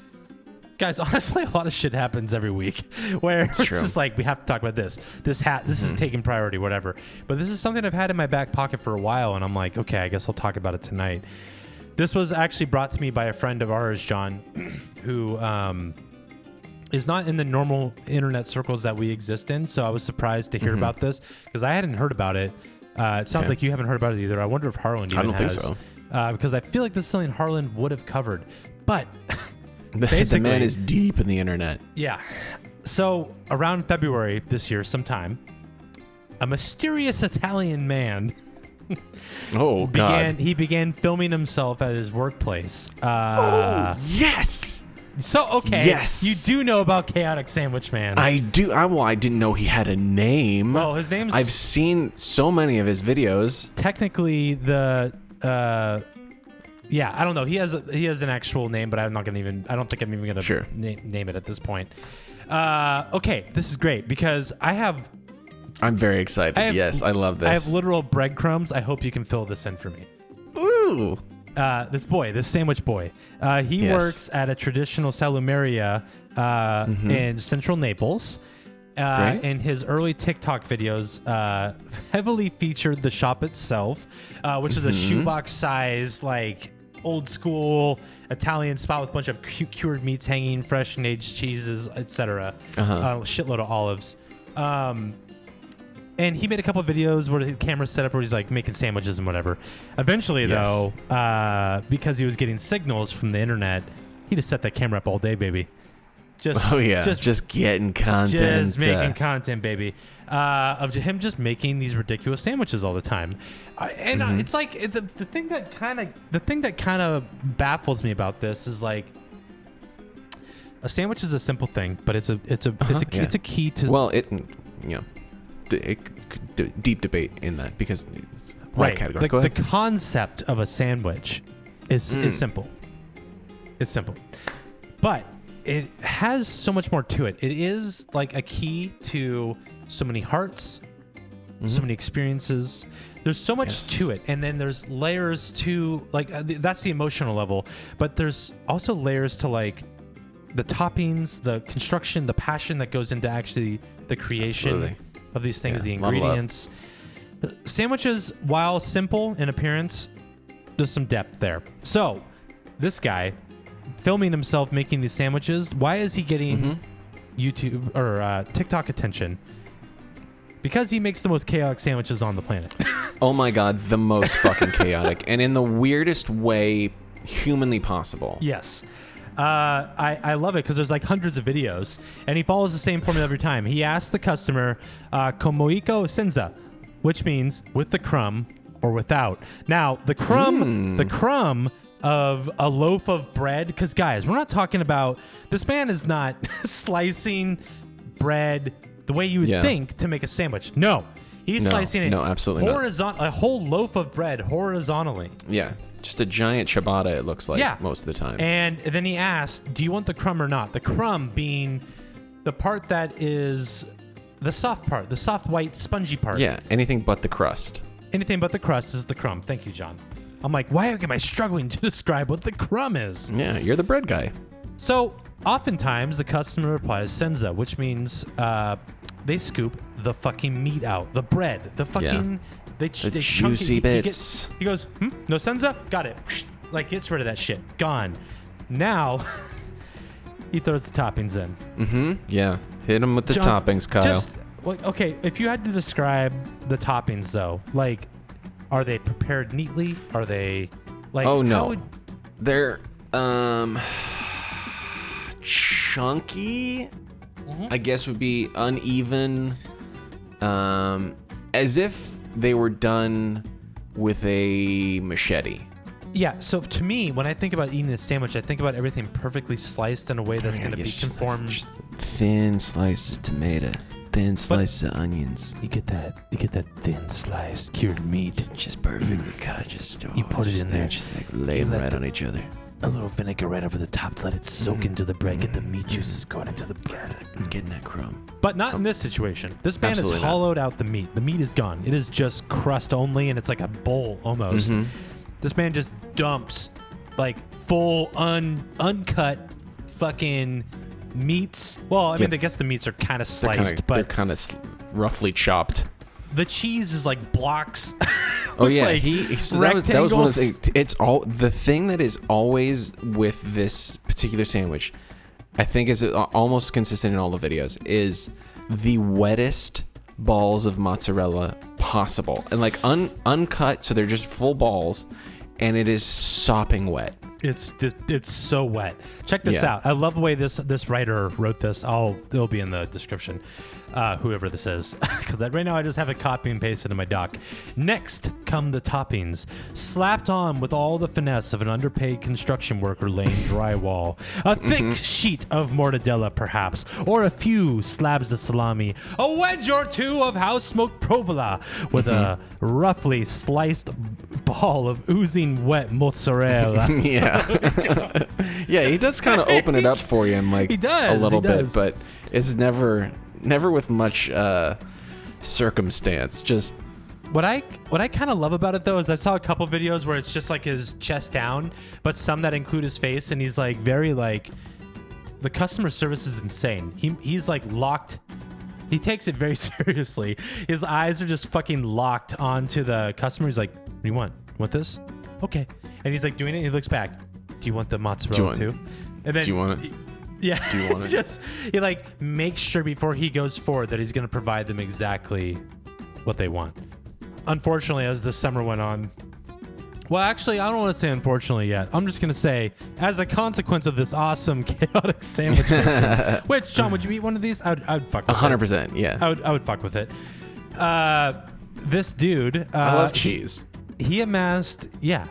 guys, honestly, a lot of shit happens every week where it's just like, we have to talk about this. This is taking priority, whatever. But this is something I've had in my back pocket for a while, and I'm like, okay, I guess I'll talk about it tonight. This was actually brought to me by a friend of ours, John, who is not in the normal internet circles that we exist in, so I was surprised to hear about this because I hadn't heard about it. It sounds like you haven't heard about it either. I wonder if Harlan even has. I don't think so. Because I feel like this is something Harlan would have covered. But the man is deep in the internet. Yeah. So around February this year sometime, a mysterious Italian man began filming himself at his workplace. Yes! So, okay. Yes. You do know about Chaotic Sandwich Man. I do. I didn't know he had a name. Well, his name's... I've seen so many of his videos. Technically, yeah, I don't know. He has an actual name, but I'm not gonna even. I don't think I'm even gonna name it at this point. Okay, this is great because I'm very excited. Yes, I love this. I have literal breadcrumbs. I hope you can fill this in for me. Ooh. This sandwich boy. He works at a traditional salumeria in central Naples. In his early TikTok videos, heavily featured the shop itself, which is a shoebox size, like old school Italian spot with a bunch of cured meats hanging, fresh and aged cheeses, etc. Shitload of olives. And he made a couple of videos where the camera's set up where he's like making sandwiches and whatever. Eventually, though, because he was getting signals from the internet, he just set that camera up all day, baby. Just getting content. Just making content, baby. Of him just making these ridiculous sandwiches all the time. It's like the thing that kind of baffles me about this is like a sandwich is a simple thing, but it's a key to deep debate in that because it's category. The concept of a sandwich is simple. It's simple, but it has so much more to it. It is like a key to so many hearts, so many experiences. There's so much to it. And then there's layers to like, that's the emotional level, but there's also layers to like the toppings, the construction, the passion that goes into actually the creation of these things, the ingredients. Sandwiches, while simple in appearance, there's some depth there. So this guy filming himself making these sandwiches, why is he getting YouTube or TikTok attention? Because he makes the most chaotic sandwiches on the planet. Oh my god, the most fucking chaotic and in the weirdest way humanly possible. Yes. I love it because there's like hundreds of videos and he follows the same formula every time. He asks the customer, "Comoico senza," which means with the crumb or without. Now, the crumb of a loaf of bread, because guys, we're not talking about, this man is not slicing bread the way you would think to make a sandwich. No, he's slicing it absolutely a whole loaf of bread horizontally. Yeah, just a giant ciabatta, it looks like most of the time. And then he asked, do you want the crumb or not? The crumb being the part that is the soft part, the soft, white, spongy part. Yeah, anything but the crust. Anything but the crust is the crumb. Thank you, John. I'm like, why am I struggling to describe what the crumb is? Yeah, you're the bread guy. So Oftentimes, the customer replies senza, which means they scoop the fucking meat out, the bread, the fucking they juicy bits. He goes, no senza, got it. Like gets rid of that shit, gone. Now he throws the toppings in. Yeah, hit him with the toppings, Kyle. Okay, if you had to describe the toppings though, like, are they prepared neatly? Are they like? Oh no, they're chunky. I guess would be uneven, as if they were done with a machete. Yeah, so to me, when I think about eating this sandwich, I think about everything perfectly sliced in a way that's going to be conformed. Just thin slices of tomato, thin slices of onions. You get that thin sliced cured meat, just perfectly cut. Just you put it in there, just like lay them right on each other. A little vinegar right over the top to let it soak into the bread. Get the meat juices going into the bread. Getting that crumb. But not in this situation. This man has hollowed out the meat. The meat is gone. It is just crust only, and it's like a bowl almost. This man just dumps like full uncut fucking meats. Well, I mean, I guess the meats are kind of sliced, but they're kind of roughly chopped. The cheese is like blocks. Oh yeah, like that was one of the things. It's all the thing that is always with this particular sandwich. I think is almost consistent in all the videos. Is the wettest balls of mozzarella possible, and like uncut, so they're just full balls, and it is sopping wet. It's so wet. Check this out. I love the way this writer wrote this. It'll be in the description. Whoever this is, because right now I just have it copy and pasted in my doc. Next come the toppings, slapped on with all the finesse of an underpaid construction worker laying drywall. A thick sheet of mortadella, perhaps, or a few slabs of salami, a wedge or two of house-smoked provola, with a roughly sliced ball of oozing wet mozzarella. Yeah, he does kind of open it up for you in like a little bit, but it's never with much circumstance. Just what I kind of love about it though is I saw a couple videos where it's just like his chest down, but some that include his face, and he's like very like the customer service is insane. He's like locked. He takes it very seriously. His eyes are just fucking locked onto the customer. He's like, "What do you want? Want this? Okay." And he's like doing it. And he looks back. Do you want the mozzarella too? And then do you want it? Yeah. Do you want it? Just he like makes sure before he goes forward that he's going to provide them exactly what they want. Unfortunately, as the summer went on, well, actually, I don't want to say unfortunately yet. I'm just going to say, as a consequence of this awesome chaotic sandwich, which John, would you eat one of these? I would fuck with 100%. Yeah. I would fuck with it. This dude, I love cheese. He amassed,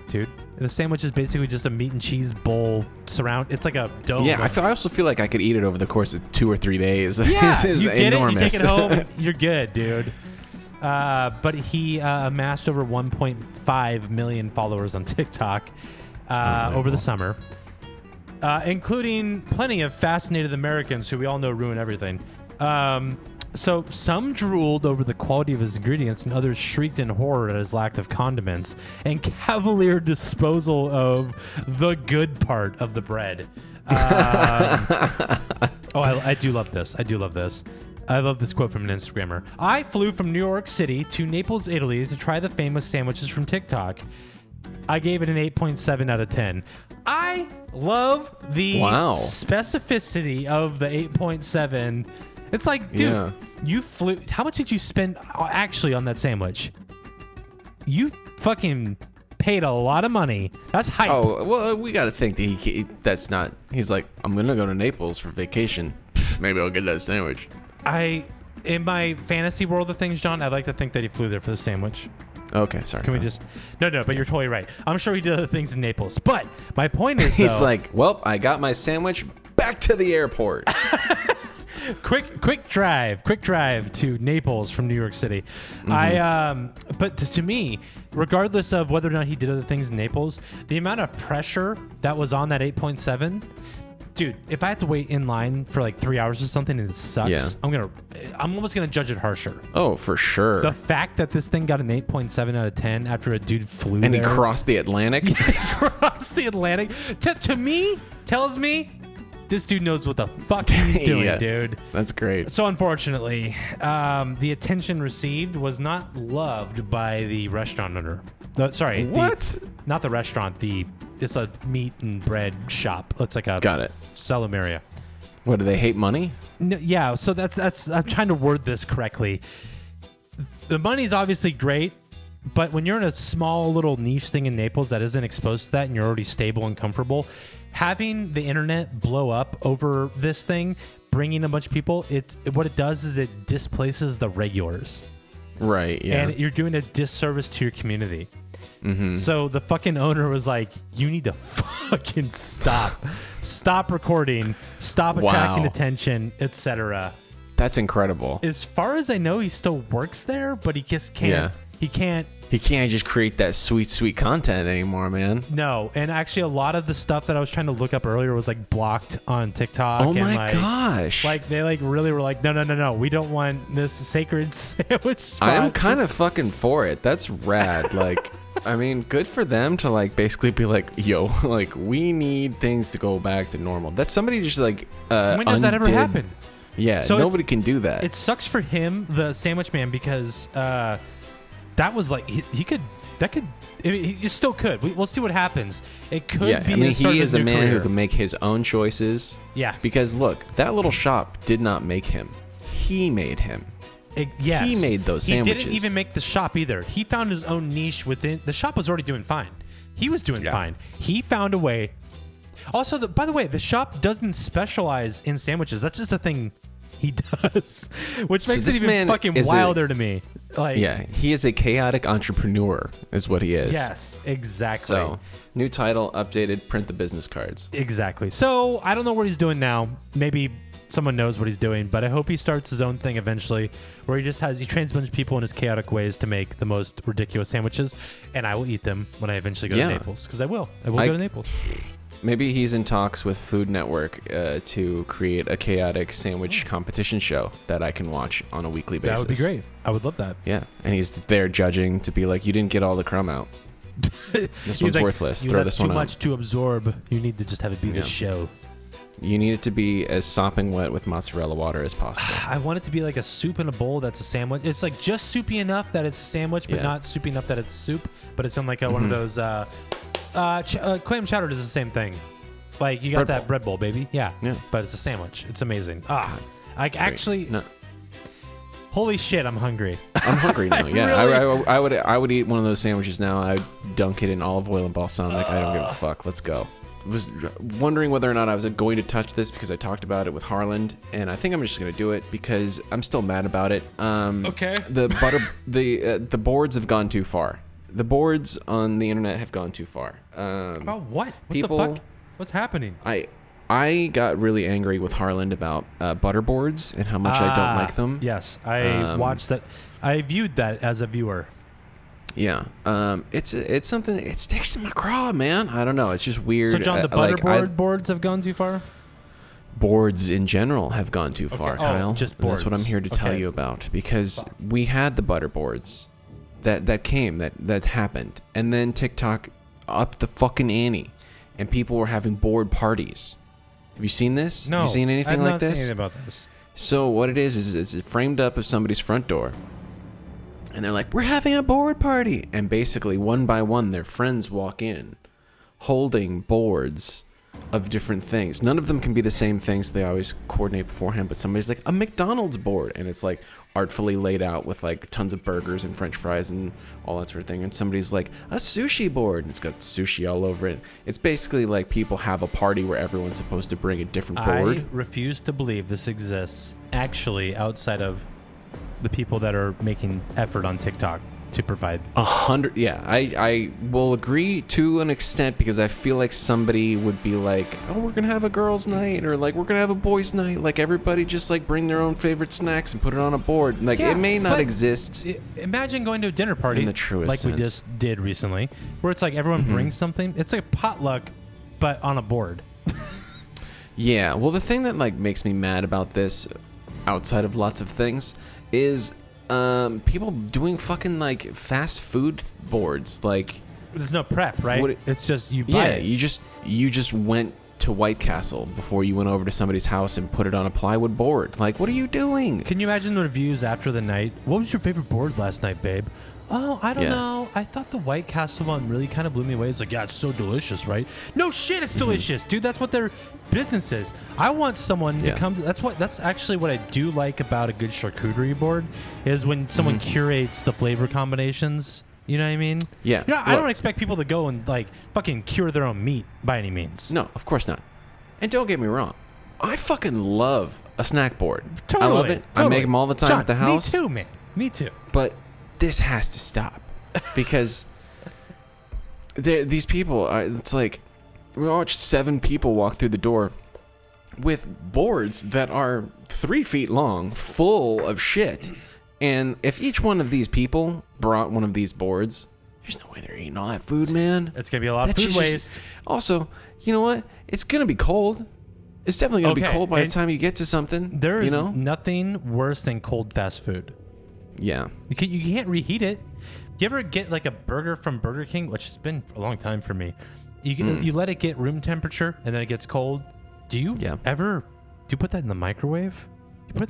dude. The sandwich is basically just a meat and cheese bowl it's like a dome. Yeah, I also feel like I could eat it over the course of 2 or 3 days. Yeah, this is you get enormous. it, you take it home, you're good, dude. But he amassed over 1.5 million followers on TikTok over the summer, including plenty of fascinated Americans who we all know ruin everything. So some drooled over the quality of his ingredients, and others shrieked in horror at his lack of condiments and cavalier disposal of the good part of the bread. I do love this. I love this quote from an Instagrammer. I flew from New York City to Naples, Italy to try the famous sandwiches from TikTok. I gave it an 8.7 out of 10. I love the specificity of the 8.7. It's like, dude, you flew. How much did you spend actually on that sandwich? You fucking paid a lot of money. That's hype. Oh, well, we got to think that that's not. He's like, I'm going to go to Naples for vacation. Maybe I'll get that sandwich. In my fantasy world of things, John, I'd like to think that he flew there for the sandwich. Okay, sorry. Can we just... No, but you're totally right. I'm sure he did other things in Naples. But my point is, he's like, well, I got my sandwich, back to the airport. quick drive to Naples from New York City. But to me, regardless of whether or not he did other things in Naples, the amount of pressure that was on that 8.7, dude, if I had to wait in line for like 3 hours or something and it sucks, I'm almost gonna judge it harsher. Oh, for sure. The fact that this thing got an 8.7 out of 10 after a dude flew and there. He crossed the Atlantic. He crossed the Atlantic. To me, tells me This dude knows what the fuck he's doing, dude. That's great. So unfortunately, the attention received was not loved by the restaurant owner. What? Not the restaurant. It's a meat and bread shop. It's like a Got it. Sell-em area. What, do they hate money? No, yeah. So that's. I'm trying to word this correctly. The money's obviously great, but when you're in a small little niche thing in Naples that isn't exposed to that, and you're already stable and comfortable, having the internet blow up over this thing, bringing a bunch of people, what it does is it displaces the regulars. Right, yeah. And you're doing a disservice to your community. Mm-hmm. So the fucking owner was like, you need to fucking stop recording, stop attracting attention, etc. That's incredible. As far as I know, he still works there, but he just can't. Yeah. He can't just create that sweet content anymore, man. No, and actually a lot of the stuff that I was trying to look up earlier was like blocked on TikTok. Oh my gosh. Like they like really were like, no, we don't want this sacred sandwich spot. I'm kind of fucking for it. That's rad. Like, I mean, good for them to like basically be like, yo, like we need things to go back to normal. That's somebody just like when does that ever happen? Yeah, so nobody can do that. It sucks for him, the sandwich man, because that was like he still could. We'll see what happens. It could be. I mean, he is a man career. who can make his own choices. Yeah. Because look, that little shop did not make him. He made him. Yes. He made those sandwiches. He didn't even make the shop either. He found his own niche within. The shop was already doing fine. He was doing fine. He found a way. Also, by the way, the shop doesn't specialize in sandwiches. That's just a thing he does, which makes it even fucking wilder to me. Like, yeah, he is a chaotic entrepreneur, is what he is. Yes, exactly. So, new title, updated, print the business cards. Exactly. So, I don't know what he's doing now. Maybe someone knows what he's doing, but I hope he starts his own thing eventually, where he trains a bunch of people in his chaotic ways to make the most ridiculous sandwiches, and I will eat them when I eventually go to Naples, because I will go to Naples. Maybe he's in talks with Food Network to create a chaotic sandwich competition show that I can watch on a weekly basis. That would be great. I would love that. Yeah, and he's there judging to be like, you didn't get all the crumb out. This one's worthless. Throw this one out. Too much to absorb. You need to just have it be this show. You need it to be as sopping wet with mozzarella water as possible. I want it to be like a soup in a bowl that's a sandwich. It's like just soupy enough that it's sandwich, but not soupy enough that it's soup. But it's in like one of those... clam chowder does the same thing. Like you got that bread bowl, baby. Yeah. But it's a sandwich. It's amazing. Actually, holy shit, I'm hungry. I'm hungry now. Yeah, I would eat one of those sandwiches now. I'd dunk it in olive oil and balsamic. I don't give a fuck. Let's go. Was wondering whether or not I was going to touch this because I talked about it with Harland, and I think I'm just going to do it because I'm still mad about it. Okay. The boards have gone too far. The boards on the internet have gone too far. About what? What people, the fuck? What's happening? I got really angry with Harland about butter boards and how much I don't like them. Yes, I watched that. I viewed that as a viewer. Yeah, it's something. It sticks in my craw, man. I don't know. It's just weird. So, John, the butter boards have gone too far. Boards in general have gone too far, Kyle. Just boards. That's what I'm here to tell you about because we had the butter boards that happened, and then TikTok upped the fucking ante, and people were having board parties. Have you seen this? No. Have you seen anything like this? I've not seen anything about this. So what it is it's framed up of somebody's front door. And they're like, we're having a board party. And basically, one by one, their friends walk in holding boards of different things. None of them can be the same things. They always coordinate beforehand. But somebody's like, a McDonald's board. And it's like artfully laid out with like tons of burgers and French fries and all that sort of thing. And somebody's like, a sushi board. And it's got sushi all over it. It's basically like people have a party where everyone's supposed to bring a different board. I refuse to believe this exists actually outside of the people that are making effort on TikTok to provide 100. Yeah, I will agree to an extent because I feel like somebody would be like, oh, we're gonna have a girls' night or like we're gonna have a boys' night. Like everybody just like bring their own favorite snacks and put it on a board. Like it may not exist. Imagine going to a dinner party in the truest like sense. We just did recently, where it's like everyone brings something. It's like a potluck, but on a board. Yeah. Well, the thing that like makes me mad about this, outside of lots of things, is people doing fucking like fast food boards. Like there's no prep, right? It's just you buy it. You just went to White Castle before you went over to somebody's house and put it on a plywood board. Like, what are you doing? Can you imagine the reviews after the night? What was your favorite board last night, babe? Oh, I don't know. I thought the White Castle one really kind of blew me away. It's like, yeah, it's so delicious, right? No shit, it's delicious, dude. That's what their business is. I want someone to come. That's actually what I do like about a good charcuterie board is when someone curates the flavor combinations. You know what I mean? Yeah. You know, I don't expect people to go and like fucking cure their own meat by any means. No, of course not. And don't get me wrong, I fucking love a snack board. Totally. I love it. Totally. I make them all the time John, at the house. Me too, man. Me too. But this has to stop because these people, it's like we watch 7 people walk through the door with boards that are 3 feet long, full of shit. And if each one of these people brought one of these boards, there's no way they're eating all that food, man. It's going to be a lot of food waste. Also, you know what? It's going to be cold. It's definitely going to be cold by the time you get to something. There is you know? nothing worse than cold fast food. Yeah. You can't reheat it. You ever get like a burger from Burger King, which has been a long time for me? You let it get room temperature and then it gets cold. Do you put that in the microwave?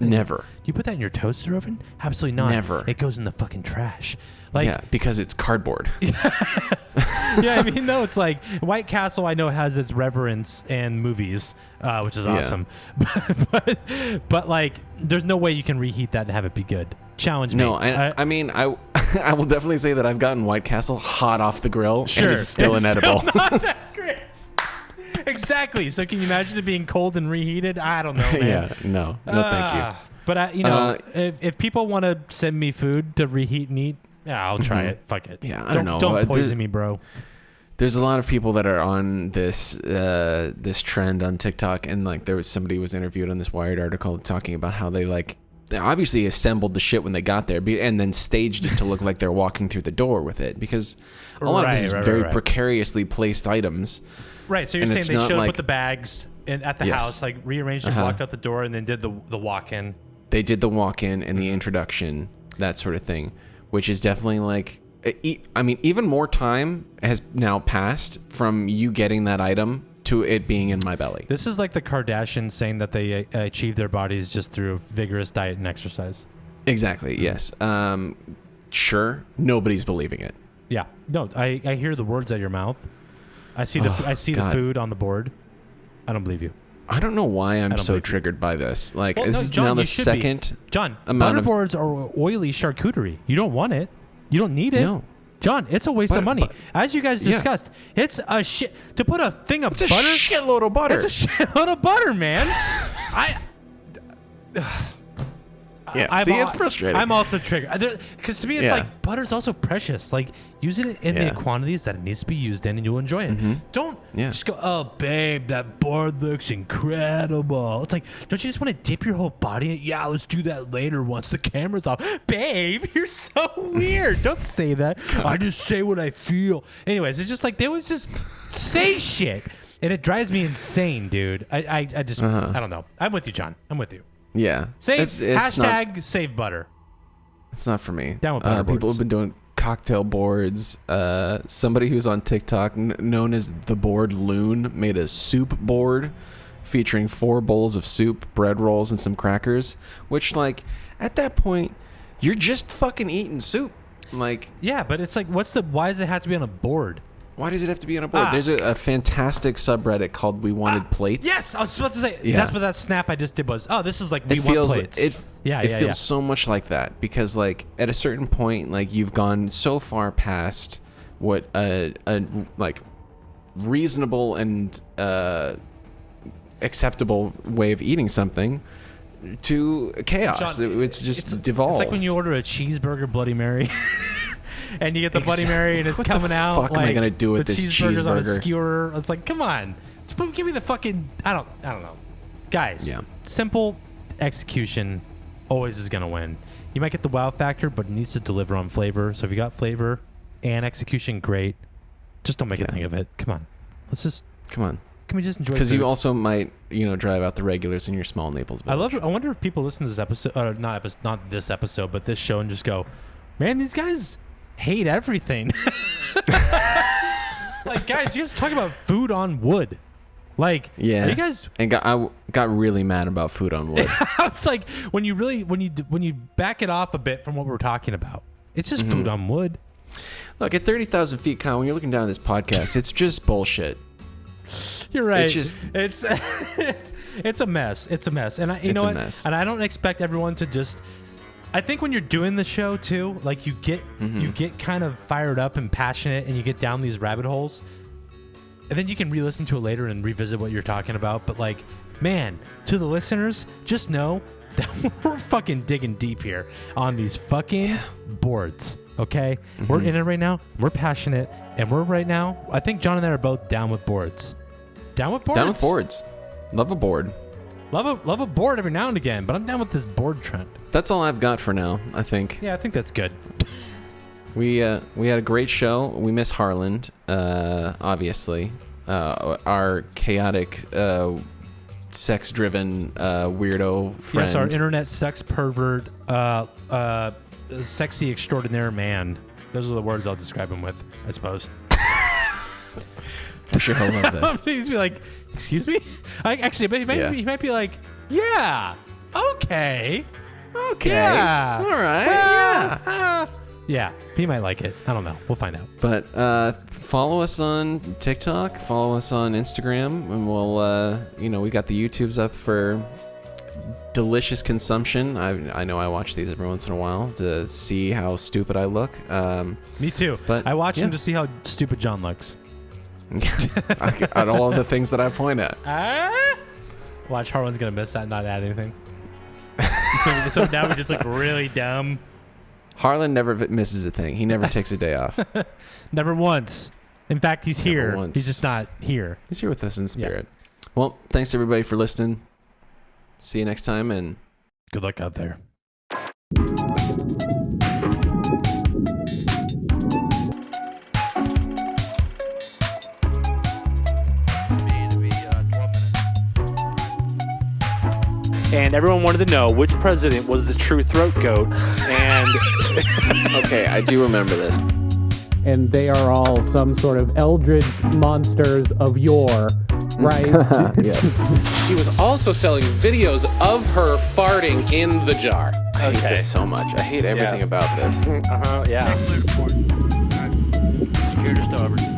Never. Do you put that in your toaster oven? Absolutely not. Never. It goes in the fucking trash. Yeah, because it's cardboard. Yeah, I mean, no, it's like White Castle. I know has its reverence and movies, which is awesome. But like, there's no way you can reheat that and have it be good. Challenge me. No, I mean, I will definitely say that I've gotten White Castle hot off the grill and it's still inedible. Still not that great. Exactly. So can you imagine it being cold and reheated? I don't know, man. Yeah, no, thank you. But if people want to send me food to reheat and eat, yeah, I'll try it. Fuck it. Yeah, I don't know. Don't poison me, bro. There's a lot of people that are on this trend on TikTok, and like there was somebody was interviewed on this Wired article talking about how they obviously assembled the shit when they got there, and then staged it to look like they're walking through the door with it because a lot of this is very precariously placed items. Right, so you're saying they showed up with the bags at the Yes. house, like rearranged and walked out the door, and then did the walk-in. They did the walk-in and the introduction, that sort of thing, which is definitely like, I mean, even more time has now passed from you getting that item to it being in my belly. This is like the Kardashians saying that they achieve their bodies just through vigorous diet and exercise. Exactly, yes. Sure, nobody's believing it. Yeah, no, I hear the words out of your mouth. I see the food on the board. I don't believe you. I don't know why I'm so triggered by this. Like, this is John, now the second John, amount butter boards are oily charcuterie. You don't want it. You don't need it. No. John, it's a waste of money. As you guys discussed, it's a shit. To put a thing of butter. It's a shitload of butter. It's a shitload of butter, man. It's frustrating. I'm also triggered because to me it's like butter's also precious. Like use it in the quantities that it needs to be used in, and you'll enjoy it. Don't just go, oh babe, that board looks incredible. It's like, don't you just want to dip your whole body in it? Yeah, let's do that later once the camera's off. Babe, you're so weird. Don't say that. I just say what I feel. Anyways, it's just like they always just say shit, and it drives me insane, dude. I just I don't know. I'm with you, John. I'm with you. Yeah. It's hashtag save butter. It's not for me. Down with butter boards. People have been doing cocktail boards. Somebody who's on TikTok known as the Board Loon made a soup board featuring 4 bowls of soup, bread rolls, and some crackers. Which, like, at that point, you're just fucking eating soup. Like, yeah, but it's like, why does it have to be on a board? Why does it have to be on a board? There's a fantastic subreddit called We Wanted Plates. Yes, I was about to say, that's what that snap I just did was, this is like We Want Plates. It feels so much like that because, like, at a certain point, like, you've gone so far past what a like reasonable and acceptable way of eating something to chaos. John, it's just devolved. It's like when you order a cheeseburger Bloody Mary. And you get the Bloody Mary, and it's what coming out. What the fuck am I gonna do with this cheeseburger? On a skewer. It's like, come on, give me the fucking. I don't know, guys. Yeah. Simple execution always is gonna win. You might get the wow factor, but it needs to deliver on flavor. So if you got flavor and execution, great. Just don't make a thing of it. Come on, come on. Can we just enjoy? Because you also might, drive out the regulars in your small Naples village. I wonder if people listen to this episode, not this episode, but this show, and just go, man, these guys hate everything. Like, guys, you guys talk about food on wood. Like, yeah, you guys, and I got really mad about food on wood. It's like when you back it off a bit from what we're talking about, it's just food on wood. Look, at 30,000 feet, Kyle, when you're looking down at this podcast, it's just bullshit. You're right. It's just it's a mess. It's a mess, and you know what? And I don't expect everyone to just. I think when you're doing the show too, like you get kind of fired up and passionate, and you get down these rabbit holes. And then you can re-listen to it later and revisit what you're talking about. But like, man, to the listeners, just know that we're fucking digging deep here on these fucking boards. Okay? We're in it right now. We're passionate. And we're right now, I think John and I are both down with boards. Down with boards? Down with boards. Love a board. Love a board every now and again, but I'm down with this board trend. That's all I've got for now, I think. Yeah, I think that's good. We had a great show. We miss Harland, obviously. Our chaotic, sex-driven weirdo friend. Yes, our internet sex pervert, sexy extraordinaire man. Those are the words I'll describe him with, I suppose. For sure, I love this. He's be like, excuse me? He might be like, yeah, okay. Yeah. All right. Yeah, he might like it. I don't know. We'll find out. But follow us on TikTok, follow us on Instagram, and we'll, we got the YouTubes up for delicious consumption. I know I watch these every once in a while to see how stupid I look. Me too. But I watch them to see how stupid John looks. At all of the things that I point at. Watch, Harlan's going to miss that and not add anything. so now we just look really dumb. Harlan never misses a thing. He never takes a day off. Never once. In fact, he's here. Once. He's just not here. He's here with us in spirit. Yeah. Well, thanks everybody for listening. See you next time, and good luck out there. And everyone wanted to know which president was the true throat goat. And okay, I do remember this. And they are all some sort of eldritch monsters of yore, right? Yes. She was also selling videos of her farting in the jar. I hate this so much. I hate everything about this. Yeah. Security Starboard.